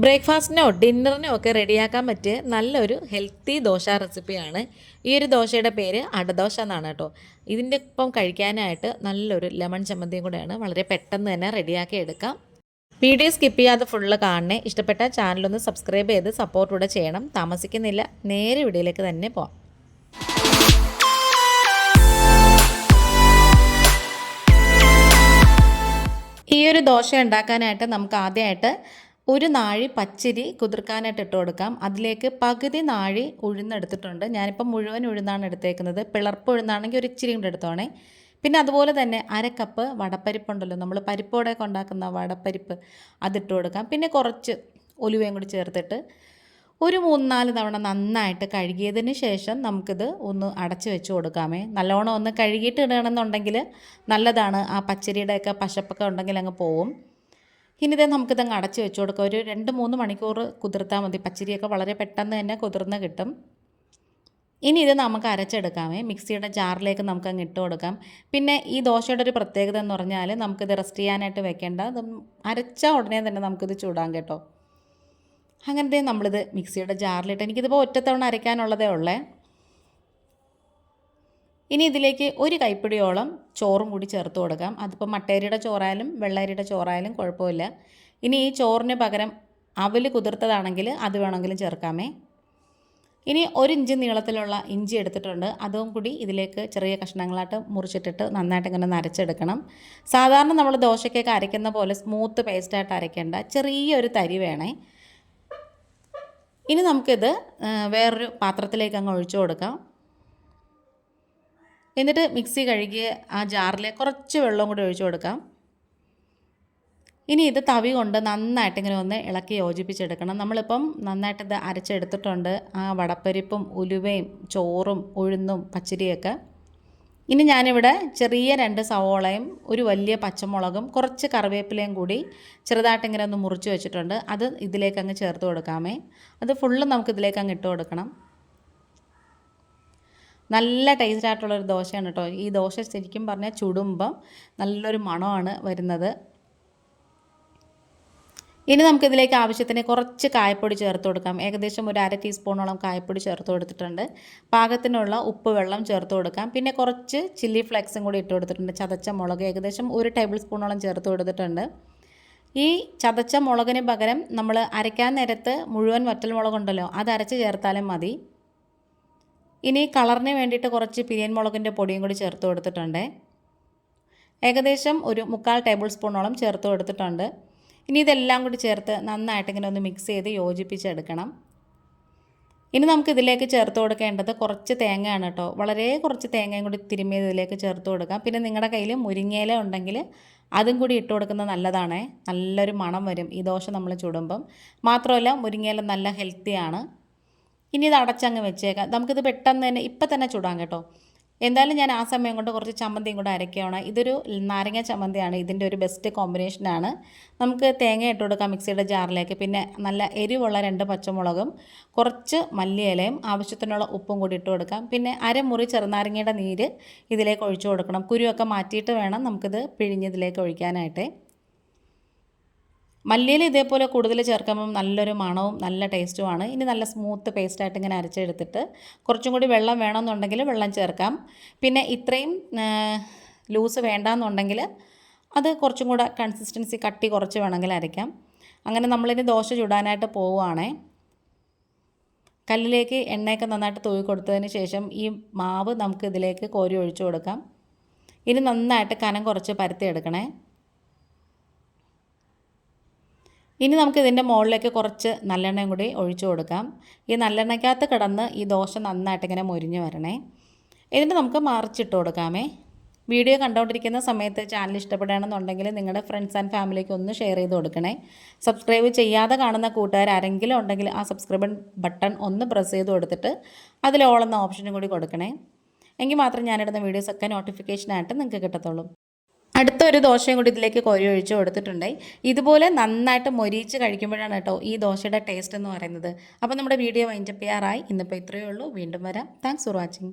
ബ്രേക്ക്ഫാസ്റ്റിനോ ഡിന്നറിനോ ഒക്കെ റെഡിയാക്കാൻ പറ്റിയ നല്ലൊരു ഹെൽത്തി ദോശ റെസിപ്പിയാണ്. ഈ ഒരു ദോശയുടെ പേര് അടദോശ എന്നാണ് കേട്ടോ. ഇതിൻ്റെ ഒപ്പം കഴിക്കാനായിട്ട് നല്ലൊരു ലെമൺ ചമ്മന്തിയും കൂടെയാണ്. വളരെ പെട്ടെന്ന് തന്നെ റെഡിയാക്കി എടുക്കാം. വീഡിയോ സ്കിപ്പ് ചെയ്യാതെ ഫുള്ള് കാണണേ. ഇഷ്ടപ്പെട്ട ചാനലൊന്ന് സബ്സ്ക്രൈബ് ചെയ്ത് സപ്പോർട്ട് കൂടെ ചെയ്യണം. താമസിക്കുന്നില്ല, നേരെ വീഡിയോയിലേക്ക് തന്നെ പോവാം. ഈ ഒരു ദോശ ഉണ്ടാക്കാനായിട്ട് നമുക്ക് ആദ്യമായിട്ട് ഒരു നാഴി പച്ചരി കുതിർക്കാനായിട്ട് ഇട്ട് കൊടുക്കാം. അതിലേക്ക് പകുതി നാഴി ഉഴുന്നെടുത്തിട്ടുണ്ട്. ഞാനിപ്പോൾ മുഴുവൻ ഉഴുന്നാണ് എടുത്തേക്കുന്നത്. പിളർപ്പ് ഉഴുന്നാണെങ്കിൽ ഒരു ഇച്ചിരി കൂടെ എടുത്തോണേ. പിന്നെ അതുപോലെ തന്നെ അരക്കപ്പ് വടപ്പരിപ്പുണ്ടല്ലോ, നമ്മൾ പരിപ്പോടെയൊക്കെ ഉണ്ടാക്കുന്ന വടപ്പരിപ്പ്, അതിട്ട് കൊടുക്കാം. പിന്നെ കുറച്ച് ഉലുവയും കൂടി ചേർത്തിട്ട് ഒരു 3-4 തവണ നന്നായിട്ട് കഴുകിയതിന് ശേഷം നമുക്കിത് ഒന്ന് അടച്ച് വെച്ച് കൊടുക്കാമേ. നല്ലോണം ഒന്ന് കഴുകിയിട്ട് ഇടണമെന്നുണ്ടെങ്കിൽ നല്ലതാണ്. ആ പച്ചരിയുടെയൊക്കെ പശപ്പൊക്കെ ഉണ്ടെങ്കിൽ അങ്ങ് പോവും. ഇനി ഇത് നമുക്കിതങ്ങ് അടച്ച് വെച്ച് കൊടുക്കാം. ഒരു 2-3 മണിക്കൂർ കുതിർത്താൽ മതി. പച്ചരിയൊക്കെ വളരെ പെട്ടെന്ന് തന്നെ കുതിർന്ന് കിട്ടും. ഇനി ഇത് നമുക്ക് അരച്ചെടുക്കാമേ. മിക്സിയുടെ ജാറിലേക്ക് നമുക്കങ്ങ് ഇട്ട് കൊടുക്കാം. പിന്നെ ഈ ദോശയുടെ ഒരു പ്രത്യേകത എന്ന് പറഞ്ഞാൽ നമുക്കിത് റെസ്റ്റ് ചെയ്യാനായിട്ട് വെക്കേണ്ട. അരച്ച ഉടനെ തന്നെ നമുക്കിത് ചൂടാം കേട്ടോ. അങ്ങനത്തെ നമ്മളിത് മിക്സിയുടെ ജാറിലിട്ട്, എനിക്കിതിപ്പോൾ ഒറ്റത്തവണ അരയ്ക്കാനുള്ളതേ ഉള്ളേ. ഇനി ഇതിലേക്ക് ഒരു കൈപ്പിടിയോളം ചോറും കൂടി ചേർത്ത് കൊടുക്കാം. അതിപ്പോൾ മട്ടേരിയുടെ ചോറായാലും വെള്ളരിയുടെ ചോറായാലും കുഴപ്പമില്ല. ഇനി ഈ ചോറിന് പകരം അവൽ കുതിർത്തതാണെങ്കിൽ അത് വേണമെങ്കിലും ചേർക്കാമേ. ഇനി 1 ഇഞ്ച് നീളത്തിലുള്ള ഇഞ്ചി എടുത്തിട്ടുണ്ട്. അതും കൂടി ഇതിലേക്ക് ചെറിയ കഷ്ണങ്ങളായിട്ട് മുറിച്ചിട്ടിട്ട് നന്നായിട്ട് ഇങ്ങനെ നരച്ചെടുക്കണം. സാധാരണ നമ്മൾ ദോശയ്ക്കൊക്കെ അരയ്ക്കുന്ന പോലെ സ്മൂത്ത് പേസ്റ്റായിട്ട് അരയ്ക്കേണ്ട, ചെറിയൊരു തരി വേണേ. ഇനി നമുക്കിത് വേറൊരു പാത്രത്തിലേക്ക് അങ്ങ് ഒഴിച്ചു കൊടുക്കാം. എന്നിട്ട് മിക്സി കഴുകിയ ആ ജാറിൽ കുറച്ച് വെള്ളം കൂടി ഒഴിച്ചു കൊടുക്കാം. ഇനി ഇത് തവി കൊണ്ട് നന്നായിട്ട് ഇങ്ങനെ ഒന്ന് ഇളക്കി യോജിപ്പിച്ചെടുക്കണം. നമ്മളിപ്പം നന്നായിട്ട് ഇത് അരച്ചെടുത്തിട്ടുണ്ട്, ആ വടപ്പരിപ്പും ഉലുവയും ചോറും ഉഴുന്നും പച്ചരിയൊക്കെ. ഇനി ഞാനിവിടെ ചെറിയ 2 സവോളയും ഒരു വലിയ പച്ചമുളകും കുറച്ച് കറിവേപ്പിലയും കൂടി ചെറുതായിട്ട് ഇങ്ങനെ ഒന്ന് മുറിച്ച് വെച്ചിട്ടുണ്ട്. അത് ഇതിലേക്ക് അങ്ങ് ചേർത്ത് കൊടുക്കാമേ. അത് ഫുള്ള് നമുക്ക് ഇതിലേക്ക് അങ്ങ് ഇട്ട് കൊടുക്കണം. നല്ല ടേസ്റ്റ് ആയിട്ടുള്ളൊരു ദോശയാണ് കേട്ടോ. ഈ ദോശ ശരിക്കും പറഞ്ഞാൽ ചുടുമ്പം നല്ലൊരു മണമാണ് വരുന്നത്. ഇനി നമുക്കിതിലേക്ക് ആവശ്യത്തിന് കുറച്ച് കായപ്പൊടി ചേർത്ത് കൊടുക്കാം. ഏകദേശം ഒരു 1/2 ടീസ്പൂണോളം കായപ്പൊടി ചേർത്ത് കൊടുത്തിട്ടുണ്ട്. പാകത്തിനുള്ള ഉപ്പ് വെള്ളം ചേർത്ത് കൊടുക്കാം. പിന്നെ കുറച്ച് ചില്ലി ഫ്ലേക്സും കൂടി ഇട്ട് കൊടുത്തിട്ടുണ്ട്. ചതച്ച മുളക് ഏകദേശം 1 ടേബിൾ സ്പൂണോളം ചേർത്ത് കൊടുത്തിട്ടുണ്ട്. ഈ ചതച്ച മുളകിന് പകരം നമ്മൾ അരയ്ക്കാൻ നേരത്ത് മുഴുവൻ വറ്റൽമുളകുണ്ടല്ലോ, അത് അരച്ച് ചേർത്താലും മതി. ഇനി കളറിന് വേണ്ടിയിട്ട് കുറച്ച് പിരിയൻ മുളകിൻ്റെ പൊടിയും കൂടി ചേർത്ത് കൊടുത്തിട്ടുണ്ട്. ഏകദേശം ഒരു 3/4 ടേബിൾ സ്പൂണോളം ചേർത്ത് കൊടുത്തിട്ടുണ്ട്. ഇനി ഇതെല്ലാം കൂടി ചേർത്ത് നന്നായിട്ട് ഇങ്ങനെ ഒന്ന് മിക്സ് ചെയ്ത് യോജിപ്പിച്ചെടുക്കണം. ഇനി നമുക്ക് ഇതിലേക്ക് ചേർത്ത് കൊടുക്കേണ്ടത് കുറച്ച് തേങ്ങയാണ് കേട്ടോ. വളരെ കുറച്ച് തേങ്ങയും കൂടി തിരുമ്മിയത് ഇതിലേക്ക് ചേർത്ത് കൊടുക്കാം. പിന്നെ നിങ്ങളുടെ കയ്യിൽ മുരിങ്ങയില ഉണ്ടെങ്കിൽ അതും കൂടി ഇട്ട് കൊടുക്കുന്നത് നല്ലതാണേ. നല്ലൊരു മണം വരും ഈ ദോശ നമ്മൾ ചുടുമ്പം. മാത്രമല്ല മുരിങ്ങയില നല്ല ഹെൽത്തിയാണ്. ഇനി ഇത് അടച്ചങ്ങ് വെച്ചേക്കാം. നമുക്കിത് പെട്ടെന്ന് തന്നെ ഇപ്പം തന്നെ ചുടാം കേട്ടോ. എന്തായാലും ഞാൻ ആ സമയം കൊണ്ട് കുറച്ച് ചമ്മന്തിയും കൂടെ അരയ്ക്കുകയാണ്. ഇതൊരു നാരങ്ങ ചമ്മന്തിയാണ്, ഇതിൻ്റെ ഒരു ബെസ്റ്റ് കോമ്പിനേഷനാണ്. നമുക്ക് തേങ്ങ ഇട്ട് കൊടുക്കാം മിക്സിയുടെ ജാറിലേക്ക്. പിന്നെ നല്ല എരിവുള്ള 2 പച്ചമുളകും കുറച്ച് മല്ലിയിലയും ആവശ്യത്തിനുള്ള ഉപ്പും കൂടി ഇട്ട് കൊടുക്കാം. പിന്നെ അരമുറി ചെറുനാരങ്ങയുടെ നീര് ഇതിലേക്ക് ഒഴിച്ചു കൊടുക്കണം. കുരുവൊക്കെ മാറ്റിയിട്ട് വേണം നമുക്കിത് പിഴിഞ്ഞതിലേക്ക് ഒഴിക്കാനായിട്ട്. മല്ലിയില ഇതേപോലെ കൂടുതൽ ചേർക്കുമ്പം നല്ലൊരു മണവും നല്ല ടേസ്റ്റുമാണ്. ഇനി നല്ല സ്മൂത്ത് പേസ്റ്റായിട്ട് ഇങ്ങനെ അരച്ചെടുത്തിട്ട് കുറച്ചും കൂടി വെള്ളം വേണമെന്നുണ്ടെങ്കിൽ വെള്ളം ചേർക്കാം. പിന്നെ ഇത്രയും ലൂസ് വേണ്ടാന്നുണ്ടെങ്കിൽ അത് കുറച്ചും കൂടെ കൺസിസ്റ്റൻസി കട്ടി കുറച്ച് വേണമെങ്കിൽ അരയ്ക്കാം. അങ്ങനെ നമ്മളിനി ദോശ ചുടാനായിട്ട് പോവുകയാണേ. കല്ലിലേക്ക് എണ്ണയൊക്കെ നന്നായിട്ട് തൂവി കൊടുത്തതിന് ശേഷം ഈ മാവ് നമുക്ക് ഇതിലേക്ക് കോരി ഒഴിച്ചു കൊടുക്കാം. ഇനി നന്നായിട്ട് കനം കുറച്ച് പരത്തിയെടുക്കണേ. ഇനി നമുക്ക് ഇതിൻ്റെ മുകളിലേക്ക് കുറച്ച് നല്ലെണ്ണയും കൂടി ഒഴിച്ചു കൊടുക്കാം. ഈ നല്ലെണ്ണയ്ക്കകത്ത് കിടന്ന് ഈ ദോശ നന്നായിട്ട് ഇങ്ങനെ മൊരിഞ്ഞ് വരണേ. എന്നിട്ട് നമുക്ക് മറിച്ചിട്ട് കൊടുക്കാമേ. വീഡിയോ കണ്ടുകൊണ്ടിരിക്കുന്ന സമയത്ത് ചാനൽ ഇഷ്ടപ്പെടുകയാണെന്നുണ്ടെങ്കിൽ നിങ്ങളുടെ ഫ്രണ്ട്സ് ആൻഡ് ഫാമിലിക്ക് ഒന്ന് ഷെയർ ചെയ്ത് കൊടുക്കണേ. സബ്സ്ക്രൈബ് ചെയ്യാതെ കാണുന്ന കൂട്ടുകാർ ആരെങ്കിലും ഉണ്ടെങ്കിൽ ആ സബ്സ്ക്രൈബ് ബട്ടൺ ഒന്ന് പ്രസ് ചെയ്ത് കൊടുത്തിട്ട് അതിൽ ഓൾ എന്ന ഓപ്ഷനും കൂടി കൊടുക്കണേ. എങ്കിൽ മാത്രം ഞാനിടുന്ന വീഡിയോസൊക്കെ നോട്ടിഫിക്കേഷനായിട്ട് നിങ്ങൾക്ക് കിട്ടത്തുള്ളൂ. അടുത്തൊരു ദോശയും കൂടി ഇതിലേക്ക് കോരി ഒഴിച്ച് കൊടുത്തിട്ടുണ്ട്. ഇതുപോലെ നന്നായിട്ട് മൊരിച്ച് കഴിക്കുമ്പോഴാണ് കേട്ടോ ഈ ദോശയുടെ ടേസ്റ്റ് എന്ന് പറയുന്നത്. അപ്പോൾ നമ്മുടെ വീഡിയോ വൈൻഡപ്പ് ചെയ്യാറായി. ഇന്നിപ്പോൾ ഇത്രയേ ഉള്ളൂ. വീണ്ടും വരാം. Thanks for watching.